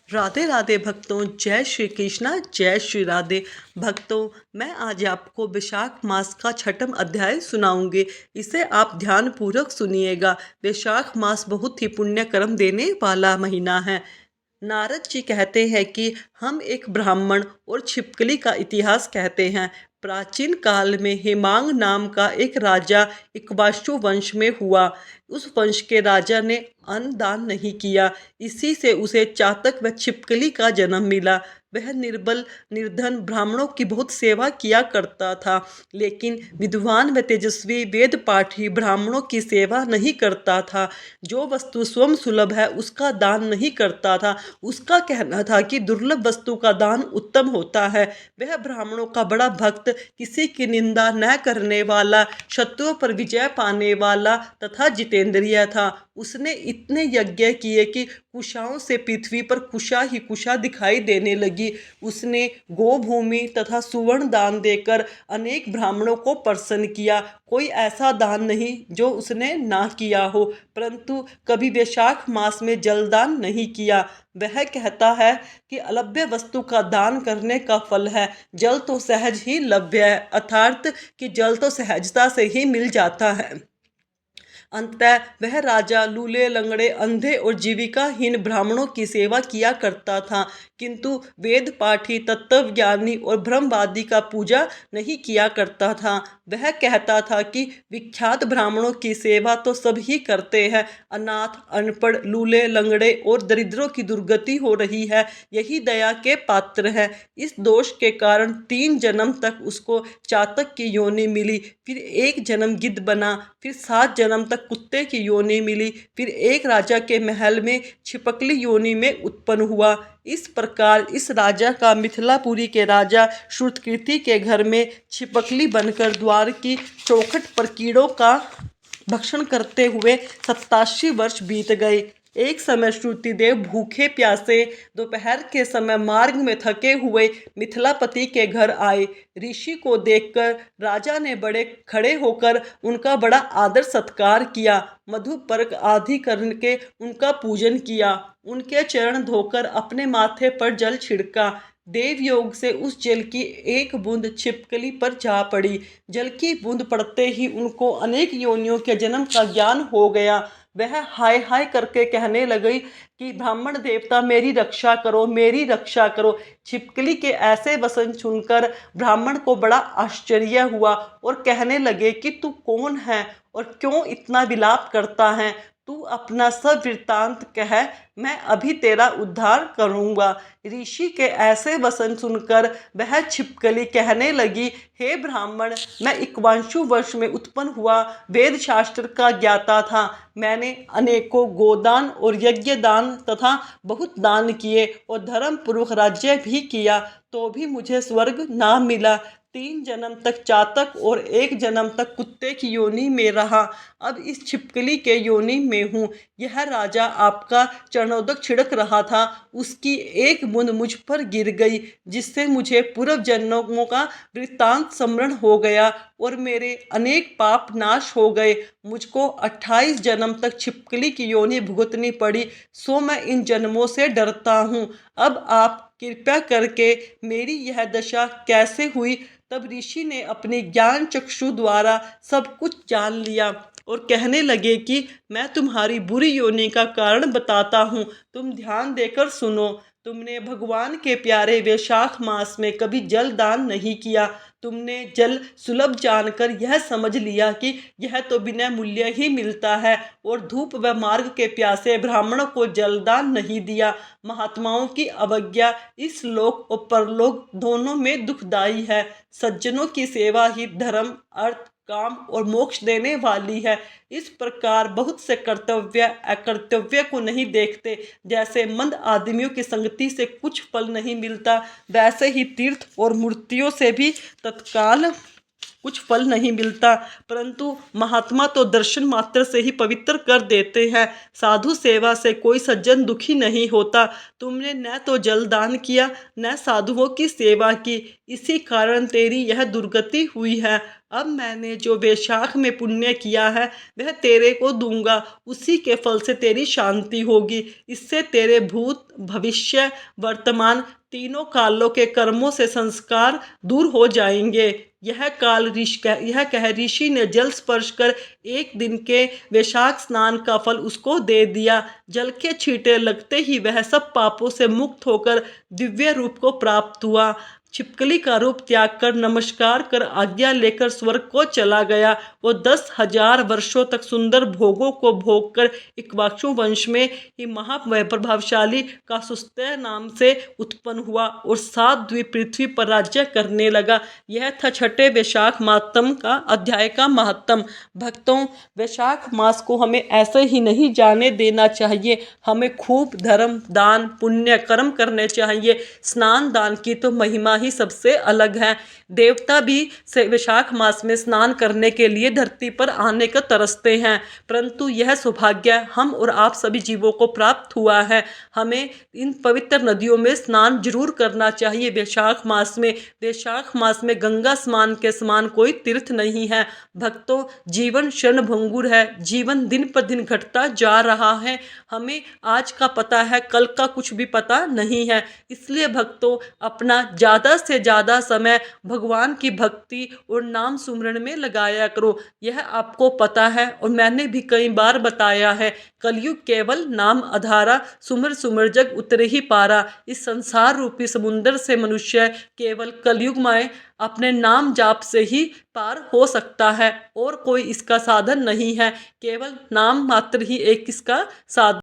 राधे राधे भक्तों, जय श्री कृष्णा, जय श्री राधे भक्तों। मैं आज आपको वैशाख मास का छठम अध्याय सुनाऊंगी। इसे आप ध्यान पूर्वक सुनिएगा। वैशाख मास बहुत ही पुण्य कर्म देने वाला महीना है। नारद जी कहते हैं कि हम एक ब्राह्मण और छिपकली का इतिहास कहते हैं। प्राचीन काल में हेमांग नाम का एक राजा इक्ष्वाकु वंश में हुआ। उस वंश के राजा ने अन्न दान नहीं किया। इसी से उसे चातक व छिपकली का जन्म मिला। वह निर्बल निर्धन ब्राह्मणों की बहुत सेवा किया करता था, लेकिन विद्वान व तेजस्वी वेद पाठी ब्राह्मणों की सेवा नहीं करता था। जो वस्तु स्वयं सुलभ है उसका दान नहीं करता था। उसका कहना था कि दुर्लभ वस्तु का दान उत्तम होता है। वह ब्राह्मणों का बड़ा भक्त, किसी की निंदा न करने वाला, शत्रुओं पर विजय पाने वाला तथा जितेंद्रिय था। उसने इतने यज्ञ किए कि कुशाओं से पृथ्वी पर कुशा ही कुशा दिखाई देने लगी। उसने गोभूमि तथा सुवर्ण दान देकर अनेक ब्राह्मणों को प्रसन्न किया। कोई ऐसा दान नहीं जो उसने ना किया हो, परंतु कभी वैशाख मास में जलदान नहीं किया। वह कहता है कि अलभ्य वस्तु का दान करने का फल है। जल तो सहज ही लभ्य है, अर्थात कि जल तो सहजता से ही मिल जाता है। अंततः वह राजा लूले लंगड़े अंधे और जीविकाहीन ब्राह्मणों की सेवा किया करता था, किंतु वेद पाठी तत्वज्ञानी और ब्रह्मवादी का पूजा नहीं किया करता था। वह कहता था कि विख्यात ब्राह्मणों की सेवा तो सब ही करते हैं, अनाथ अनपढ़ लूले लंगड़े और दरिद्रों की दुर्गति हो रही है, यही दया के पात्र है। इस दोष के कारण 3 जन्म तक उसको चातक की योनि मिली, फिर 1 जन्म गिद्ध बना, फिर 7 जन्म तक कुत्ते की योनि मिली, फिर एक राजा के महल में छिपकली योनि में उत्पन्न हुआ। इस प्रकार इस राजा का मिथिलापुरी के राजा श्रुतकीर्ति के घर में छिपकली बनकर द्वार की चौखट पर कीड़ों का भक्षण करते हुए 87 वर्ष बीत गए। एक समय श्रुतिदेव भूखे प्यासे दोपहर के समय मार्ग में थके हुए मिथिलापति के घर आए। ऋषि को देखकर राजा ने बड़े खड़े होकर उनका बड़ा आदर सत्कार किया, मधुपर्क आदि करके उनका पूजन किया, उनके चरण धोकर अपने माथे पर जल छिड़का। देव योग से उस जल की एक बूंद छिपकली पर जा पड़ी। जल की बूंद पड़ते ही उनको अनेक योनियों के जन्म का ज्ञान हो गया। वह हाय हाय करके कहने लगी कि ब्राह्मण देवता मेरी रक्षा करो, मेरी रक्षा करो। छिपकली के ऐसे वचन सुनकर ब्राह्मण को बड़ा आश्चर्य हुआ और कहने लगे कि तू कौन है और क्यों इतना विलाप करता है। तू अपना सब वृत्तांत कह, मैं अभी तेरा उद्धार करूंगा। ऋषि के ऐसे वचन सुनकर वह छिपकली कहने लगी, हे ब्राह्मण, मैं इक्ष्वाकु वंश में उत्पन्न हुआ वेद शास्त्र का ज्ञाता था। मैंने अनेकों गोदान और यज्ञ दान तथा बहुत दान किए और धर्म पूर्वक राज्य भी किया, तो भी मुझे स्वर्ग ना मिला। 3 जन्म तक चातक और 1 जन्म तक कुत्ते की योनि में रहा। अब इस छिपकली के योनि में हूँ। यह राजा आपका चरणोदक छिड़क रहा था, उसकी एक बूंद मुझ पर गिर गई, जिससे मुझे पूर्व जन्मों का वृत्तांत स्मरण हो गया और मेरे अनेक पाप नाश हो गए। मुझको 28 जन्म तक छिपकली की योनि भुगतनी पड़ी, सो मैं इन जन्मों से डरता हूँ। अब आप कृपया करके मेरी यह दशा कैसे हुई। तब ऋषि ने अपनी ज्ञान चक्षु द्वारा सब कुछ जान लिया और कहने लगे कि मैं तुम्हारी बुरी योनि का कारण बताता हूँ, तुम ध्यान देकर सुनो। तुमने भगवान के प्यारे वैशाख मास में कभी जल दान नहीं किया। तुमने जल सुलभ जानकर यह समझ लिया कि यह तो बिना मूल्य ही मिलता है और धूप व मार्ग के प्यासे ब्राह्मणों को जलदान नहीं दिया। महात्माओं की अवज्ञा इस लोक और परलोक दोनों में दुखदायी है। सज्जनों की सेवा ही धर्म, अर्थ, काम और मोक्ष देने वाली है। इस प्रकार बहुत से कर्तव्य अकर्तव्य को नहीं देखते। जैसे मंद आदमियों की संगति से कुछ फल नहीं मिलता, वैसे ही तीर्थ और मूर्तियों से भी तत्काल कुछ फल नहीं मिलता, परंतु महात्मा तो दर्शन मात्र से ही पवित्र कर देते हैं। साधु सेवा से कोई सज्जन दुखी नहीं होता। तुमने न तो जल दान किया, न साधुओं की सेवा की, इसी कारण तेरी यह दुर्गति हुई है। अब मैंने जो वैशाख में पुण्य किया है वह तेरे को दूंगा, उसी के फल से तेरी शांति होगी। इससे तेरे भूत भविष्य वर्तमान तीनों कालों के कर्मों से संस्कार दूर हो जाएंगे। यह कह ऋषि ने जल स्पर्श कर एक दिन के वैशाख स्नान का फल उसको दे दिया। जल के छींटे लगते ही वह सब पापों से मुक्त होकर दिव्य रूप को प्राप्त हुआ। छिपकली का रूप त्याग कर नमस्कार कर आज्ञा लेकर स्वर्ग को चला गया। वो 10,000 वर्षों तक सुंदर भोगों को भोग कर इक्ष्वाकु वंश में ही महाप्रभावशाली कासुस्त्य नाम से उत्पन्न हुआ और 7 द्वीप पृथ्वी पर राज्य करने लगा। यह था छठे वैशाख मातम का अध्याय का महत्तम। भक्तों, वैशाख मास को हमें ऐसे ही नहीं जाने देना चाहिए। हमें खूब धर्म दान पुण्य कर्म करने चाहिए। स्नान दान की तो महिमा ही सबसे अलग है। देवता भी वैशाख मास में स्नान करने के लिए धरती पर आने को तरसते हैं, परंतु यह सौभाग्य हम और आप सभी जीवों को प्राप्त हुआ है। हमें इन पवित्र नदियों में स्नान जरूर करना चाहिए वैशाख मास में। वैशाख मास में गंगा स्नान के समान कोई तीर्थ नहीं है। भक्तों, जीवन क्षणभंगुर है, जीवन दिन पर दिन घटता जा रहा है। हमें आज का पता है, कल का कुछ भी पता नहीं है। इसलिए भक्तों, अपना ज़्यादा से ज़्यादा समय भगवान की भक्ति और नाम सुमरण में लगाया करो। यह आपको पता है और मैंने भी कई बार बताया है, कलयुग केवल नाम आधारा, सुमर सुमर जग उतरे ही पारा। इस संसार रूपी समुद्र से मनुष्य केवल कलयुग में अपने नाम जाप से ही पार हो सकता है और कोई इसका साधन नहीं है। केवल नाम मात्र ही एक इसका साधन